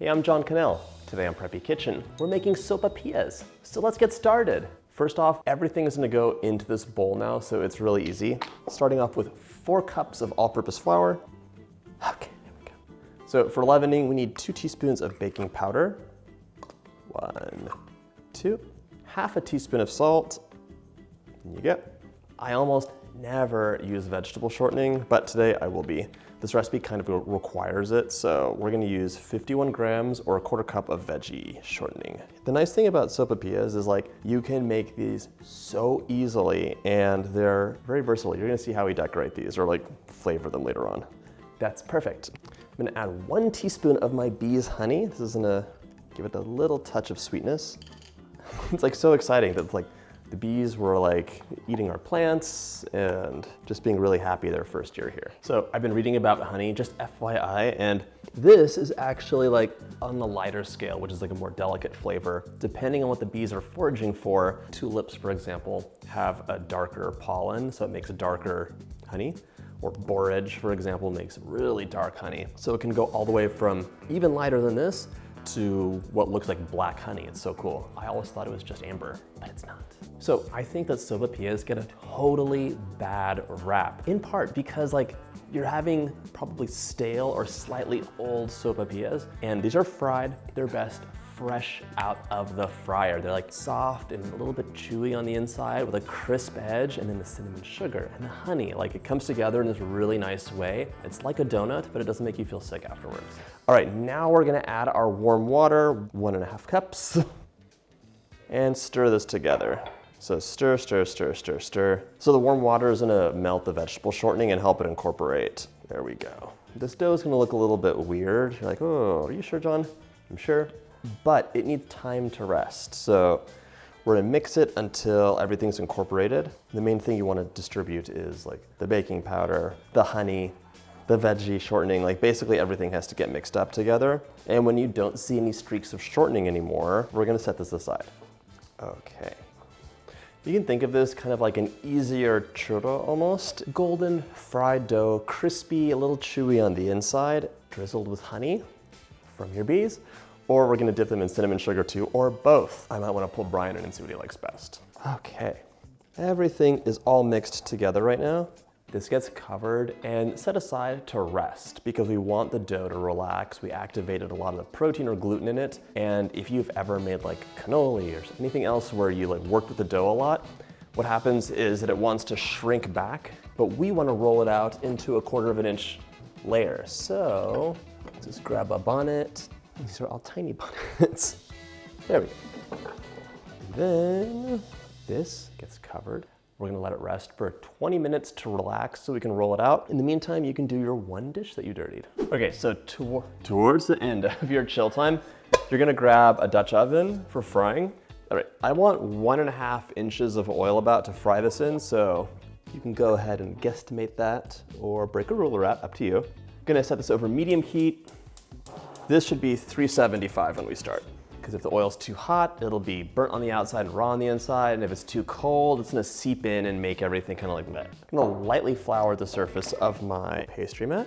Hey, I'm John Cannell. Today on Preppy Kitchen, we're making sopapillas. So let's get started. First off, everything is gonna go into this bowl now, so it's really easy. Starting off with 4 cups of all-purpose flour. Okay, there we go. So for leavening, we need 2 teaspoons of baking powder. 1, 2, half a teaspoon of salt. There you go. I almost never use vegetable shortening, but today I will be. This recipe kind of requires it, so we're gonna use 51 grams or a 1/4 cup of veggie shortening. The nice thing about sopapillas is you can make these so easily and they're very versatile. You're gonna see how we decorate these or flavor them later on. That's perfect. I'm gonna add 1 teaspoon of my bee's honey. This is gonna give it a little touch of sweetness. It's so exciting that the bees were eating our plants and just being really happy their first year here. So I've been reading about honey, just FYI, and this is actually on the lighter scale, which is a more delicate flavor. Depending on what the bees are foraging for, tulips, for example, have a darker pollen, so it makes a darker honey. Or borage, for example, makes really dark honey. So it can go all the way from even lighter than this to what looks like black honey. It's so cool. I always thought it was just amber, but it's not. So I think that sopapillas get a totally bad rap, in part because you're having probably stale or slightly old sopapillas, and these are fried. They're best fresh out of the fryer. They're soft and a little bit chewy on the inside with a crisp edge, and then the cinnamon sugar and the honey. It comes together in this really nice way. It's like a donut, but it doesn't make you feel sick afterwards. All right, now we're gonna add our warm water, 1.5 cups, and stir this together. So stir, stir, stir, stir, stir. So the warm water is gonna melt the vegetable shortening and help it incorporate. There we go. This dough is gonna look a little bit weird. You're oh, are you sure, John? I'm sure. But it needs time to rest. So we're gonna mix it until everything's incorporated. The main thing you wanna distribute is the baking powder, the honey, the veggie shortening, basically everything has to get mixed up together. And when you don't see any streaks of shortening anymore, we're gonna set this aside. Okay. You can think of this kind of like an easier churro almost. Golden fried dough, crispy, a little chewy on the inside, drizzled with honey from your bees. Or we're gonna dip them in cinnamon sugar too, or both. I might wanna pull Brian in and see what he likes best. Okay, everything is all mixed together right now. This gets covered and set aside to rest because we want the dough to relax. We activated a lot of the protein or gluten in it. And if you've ever made cannoli or anything else where you worked with the dough a lot, what happens is that it wants to shrink back, but we wanna roll it out into a 1/4 inch layer. So just grab a bonnet. These are all tiny bonnets. There we go. And then this gets covered. We're gonna let it rest for 20 minutes to relax so we can roll it out. In the meantime, you can do your 1 dish that you dirtied. Okay, so towards the end of your chill time, you're gonna grab a Dutch oven for frying. All right, I want 1.5 inches of oil about to fry this in, so you can go ahead and guesstimate that or break a ruler out, up to you. Gonna set this over medium heat. This should be 375 when we start. Because if the oil's too hot, it'll be burnt on the outside and raw on the inside. And if it's too cold, it's gonna seep in and make everything kind of like that. I'm gonna lightly flour the surface of my pastry mat.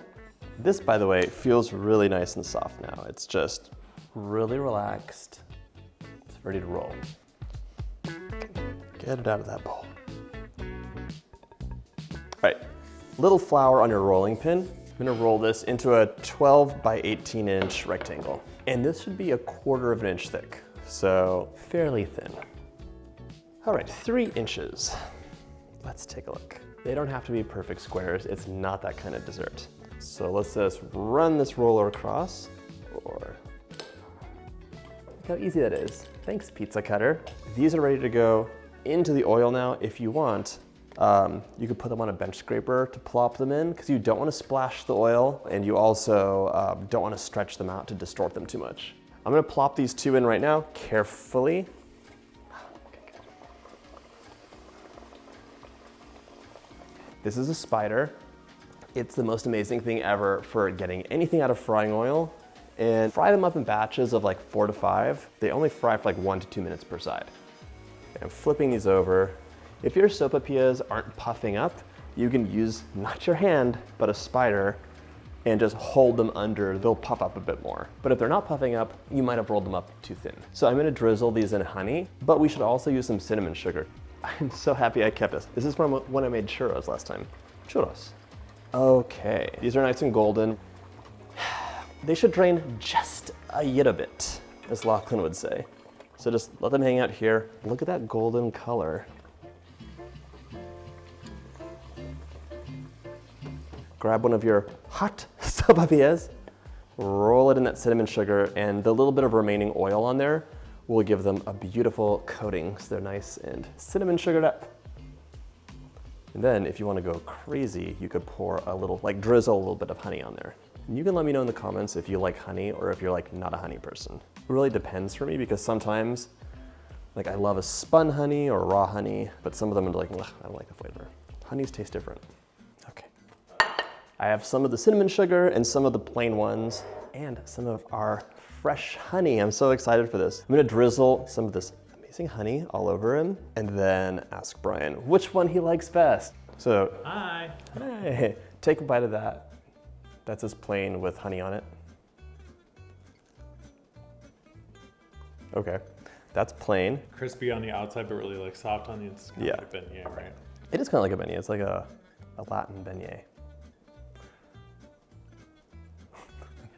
This, by the way, feels really nice and soft now. It's just really relaxed. It's ready to roll. Get it out of that bowl. All right, little flour on your rolling pin. I'm gonna roll this into a 12 by 18 inch rectangle. And this should be a 1/4 inch thick, so fairly thin. All right, 3 inches. Let's take a look. They don't have to be perfect squares. It's not that kind of dessert. So let's just run this roller across, or look how easy that is. Thanks, pizza cutter. These are ready to go into the oil now. If you want, you could put them on a bench scraper to plop them in because you don't want to splash the oil and you also don't want to stretch them out to distort them too much. I'm going to plop these 2 in right now, carefully. Okay, good. This is a spider. It's the most amazing thing ever for getting anything out of frying oil, and fry them up in batches of 4 to 5. They only fry for 1 to 2 minutes per side. I'm flipping these over. If your sopapillas aren't puffing up, you can use not your hand, but a spider and just hold them under, they'll puff up a bit more. But if they're not puffing up, you might have rolled them up too thin. So I'm gonna drizzle these in honey, but we should also use some cinnamon sugar. I'm so happy I kept this. This is from when I made churros last time. Churros. Okay, these are nice and golden. They should drain just a little bit, as Lachlan would say. So just let them hang out here. Look at that golden color. Grab one of your hot sopapillas, roll it in that cinnamon sugar, and the little bit of remaining oil on there will give them a beautiful coating, so they're nice and cinnamon sugared up. And then if you want to go crazy, you could pour a little, like drizzle a little bit of honey on there. And you can let me know in the comments if you like honey or if you're like not a honey person. It really depends for me because sometimes, like I love a spun honey or raw honey, but some of them are like, I don't like the flavor. Honeys taste different. Okay. I have some of the cinnamon sugar and some of the plain ones and some of our fresh honey. I'm so excited for this. I'm gonna drizzle some of this amazing honey all over him and then ask Brian which one he likes best. So, hi. Hey, take a bite of that. That's just plain with honey on it. Okay, that's plain. Crispy on the outside, but really like soft on the inside. Kind of like a beignet, right? It is kind of like a beignet. It's like a Latin beignet.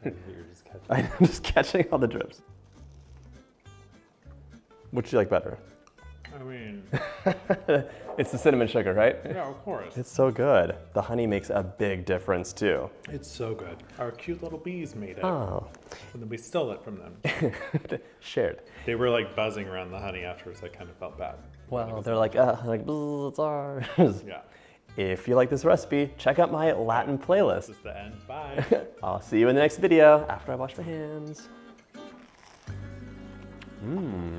You're just catching. I'm just catching all the drips. Which do you like better? I mean, It's the cinnamon sugar, right? yeah, of course. It's so good. The honey makes a big difference too. It's so good. Our cute little bees made it. Oh. And then we stole it from them. Shared. They were like buzzing around the honey afterwards. I kind of felt bad. Well, they're like, it's ours. Yeah. If you like this recipe, check out my Latin playlist. This is the end. Bye. I'll see you in the next video after I wash my hands. Mmm.